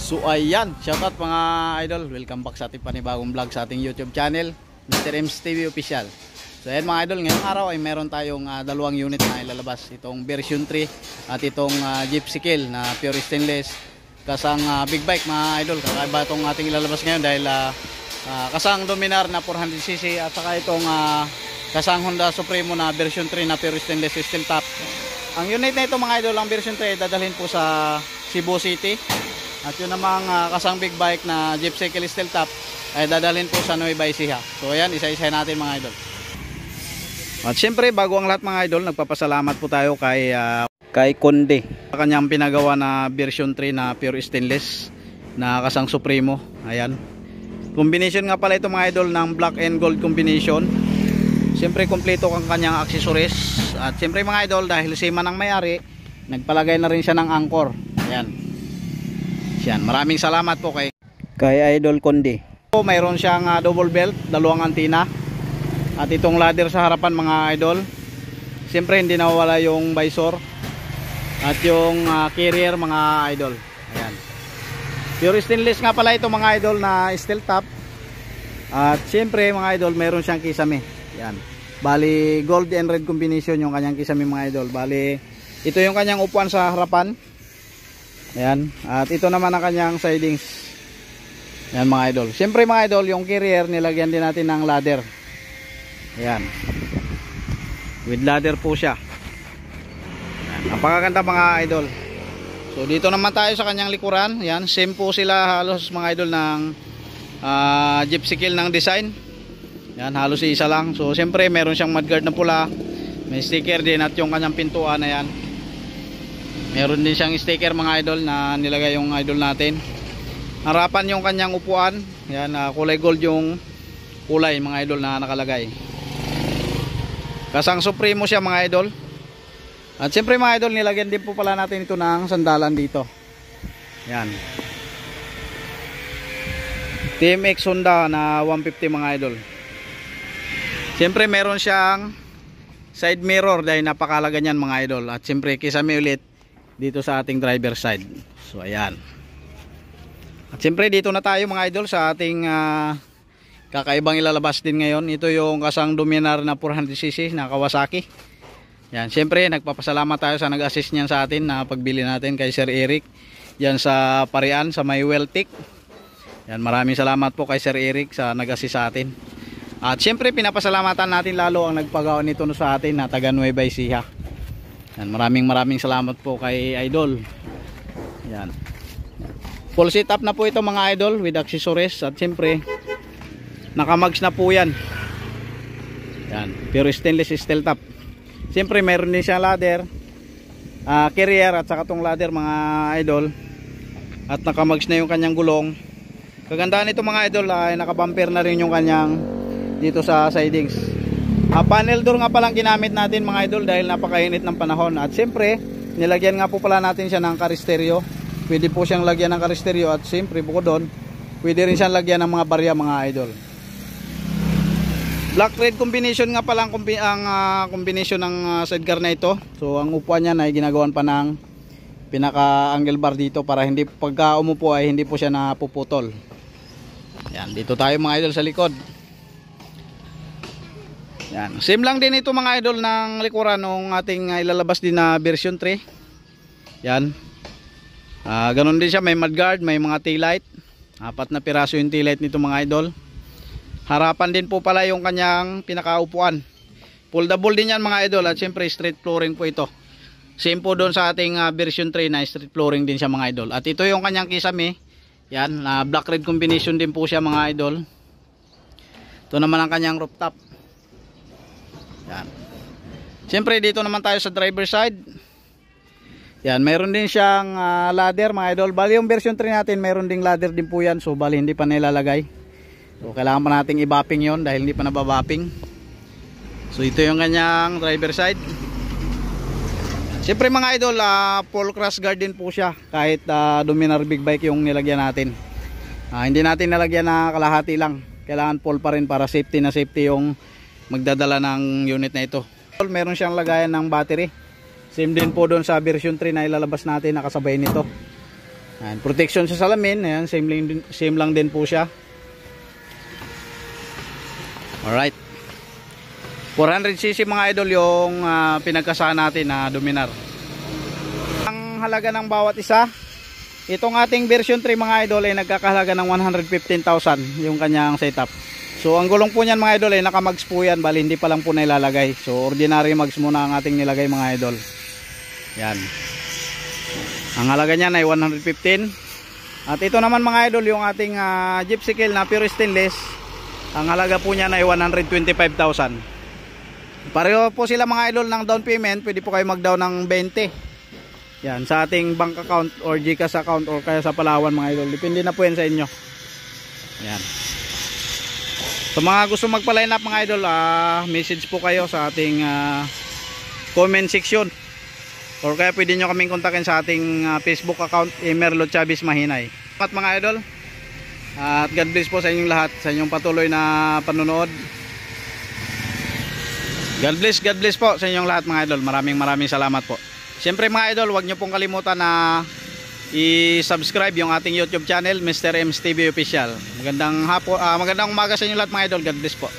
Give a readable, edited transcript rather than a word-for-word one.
So ayan, shoutout mga idol, welcome back sa ating panibagong vlog sa ating YouTube channel, Mr. Ems TV Official. So ayan mga idol, ngayong araw ay meron tayong dalawang unit na ilalabas, itong version 3 at itong Gypsy Kill na pure stainless kasang big bike mga idol. Kakaiba itong ating ilalabas ngayon dahil kasang Dominar na 400cc at saka itong kasang Honda Supremo na version 3 na pure stainless steel top. Ang unit na ito mga idol, ang version 3 ay dadalhin po sa Cebu City. At yun namang kasang big bike na Gypsy Kill steel top ay dadalhin po sa Nueva Ecija. So ayan, isa-isa natin mga idol. At syempre bago ang lahat mga idol, nagpapasalamat po tayo kay Konde sa kanyang pinagawa na version 3 na pure stainless na kasang Supremo. Ayan. Combination nga pala ito mga idol ng black and gold combination. Syempre kompleto ang kanyang accessories. At syempre mga idol, dahil sima ng may-ari, nagpalagay na rin siya ng anchor. Ayan. Yan, maraming salamat po kay Idol Konde. Mayroon siyang double belt, dalawang antina. At itong ladder sa harapan mga idol. Siyempre hindi nawawala yung visor. At yung carrier mga idol. Ayan. Pure stainless nga pala ito mga idol na steel top. At siyempre mga idol, mayroon siyang kisame. Yan. Bali gold and red combination yung kanyang kisame mga idol. Bali ito yung kanyang upuan sa harapan. Ayan. At ito naman ang kanyang sidings. Ayan mga idol. Siyempre mga idol, yung carrier nilagyan din natin ng ladder. Ayan. With ladder po siya. Ayan. Ang pagkaganda mga idol. So dito naman tayo sa kanyang likuran. Ayan. Same po sila halos mga idol ng Gypsy Kill ng design. Ayan. Halos isa lang. So siyempre meron siyang mudguard na pula. May sticker din at yung kanyang pintuan. Ayan. Meron din siyang sticker mga idol na nilagay yung idol natin. Harapan yung kanyang upuan. Yan, kulay gold yung kulay mga idol na nakalagay. Kasang Supremo siya mga idol. At siyempre mga idol, nilagyan din po pala natin ito ng sandalan dito. Yan. TMX Honda na 150 mga idol. Siyempre meron siyang side mirror dahil napakalaga niyan mga idol. At siyempre kisame ulit dito sa ating driver side. So ayan. At siyempre dito na tayo mga idol sa ating kakaibang ilalabas din ngayon. Ito yung kasang Dominar na 400cc na Kawasaki. Yan, siyempre nagpapasalamat tayo sa nag-assist niyan sa atin na pagbili natin kay Sir Eric. Yan sa Parian sa may Weltic. Yan, maraming salamat po kay Sir Eric sa nag-assist sa atin. At siyempre pinapasalamatan natin lalo ang nagpagawa nito sa atin na taga Nueva Ecija. Yan, maraming salamat po kay Idol. Yan. Full setup na po ito mga idol with accessories at siyempre nakamags na po yan. Yan, pure stainless steel top. Siyempre mayroon din siya ladder, carrier at saka tong ladder mga idol. At nakamags na yung kanyang gulong. Kagandahan nito mga idol ay nakabumper na rin yung kanyang dito sa sidings. Panel door nga palang ginamit natin mga idol dahil napakainit ng panahon. At siyempre nilagyan nga po pala natin siya ng karisteryo. Pwede po siyang lagyan ng karisteryo. At siyempre bukod doon pwede rin siyang lagyan ng mga barya mga idol. Black red combination nga palang ang combination ng sidecar na ito. So ang upuan niya ay ginagawan pa ng pinaka angle bar dito para hindi pagka umupo ay hindi po siya napuputol. Yan, dito tayo mga idol sa likod. Yan. Same lang din ito mga idol ng likuran ng ating ilalabas din na version 3. Yan. Ganon din siya, may mudguard, may mga tail light. 4 na piraso yung tail light nito mga idol. Harapan din po pala yung kanyang pinakaupuan. Foldable din yan mga idol at siyempre street flooring po ito. Same po doon sa ating version 3 na street flooring din siya mga idol. At ito yung kanyang kisame. Yan, black red combination din po siya mga idol. Ito naman ang kanyang rooftop. Yan. Siyempre dito naman tayo sa driver side. Yan, mayroon din siyang ladder mga idol. Bali yung version 3 natin, mayroon ding ladder din po yan. So bali hindi pa nilalagay. So kailangan pa nating i-bapping yon dahil hindi pa nababapping. So ito yung kanyang driver side. Siyempre mga idol, full crash guard din po siya. Kahit Dominar big bike yung nilagyan natin. Hindi natin nilagyan na kalahati lang. Kailangan full pa rin para safety na safety yung magdadala ng unit na ito. Meron siyang lagayan ng battery. Same din po doon sa version 3 na ilalabas natin, nakasabay nito. Ayan, protection sa salamin. Ayan, same lang din po siya. Alright. 400cc mga idol yung pinagkasahan natin na Dominar. Ang halaga ng bawat isa, itong ating version 3 mga idol ay nagkakahalaga ng 115,000 yung kanyang setup. So ang gulong po niyan mga idol ay nakamags po yan, bali hindi pa lang po nailalagay. So ordinary mags muna ang ating nilagay mga idol. Yan. Ang halaga niyan ay 115. At ito naman mga idol yung ating gypsy kill na pure stainless. Ang halaga po niyan ay 125,000. Pareho po sila mga idol ng down payment. Pwede po kayo mag-down ng 20. Yan, sa ating bank account or GCash account or kaya sa Palawan mga idol. Depende na po yan sa inyo. Yan. So mga gusto magpa-line up mga idol, message po kayo sa ating comment section. Or kaya pwede nyo kaming kontakin sa ating Facebook account, Merlo Chavez Mahinay. At mga idol, at God bless po sa inyong lahat, sa inyong patuloy na panonood. God bless po sa inyong lahat mga idol. Maraming salamat po. Siyempre mga idol, huwag nyo pong kalimutan na i-subscribe yung ating YouTube channel, Mr. M's TV Official. Magandang umaga sa inyong lahat mga idol. God bless po.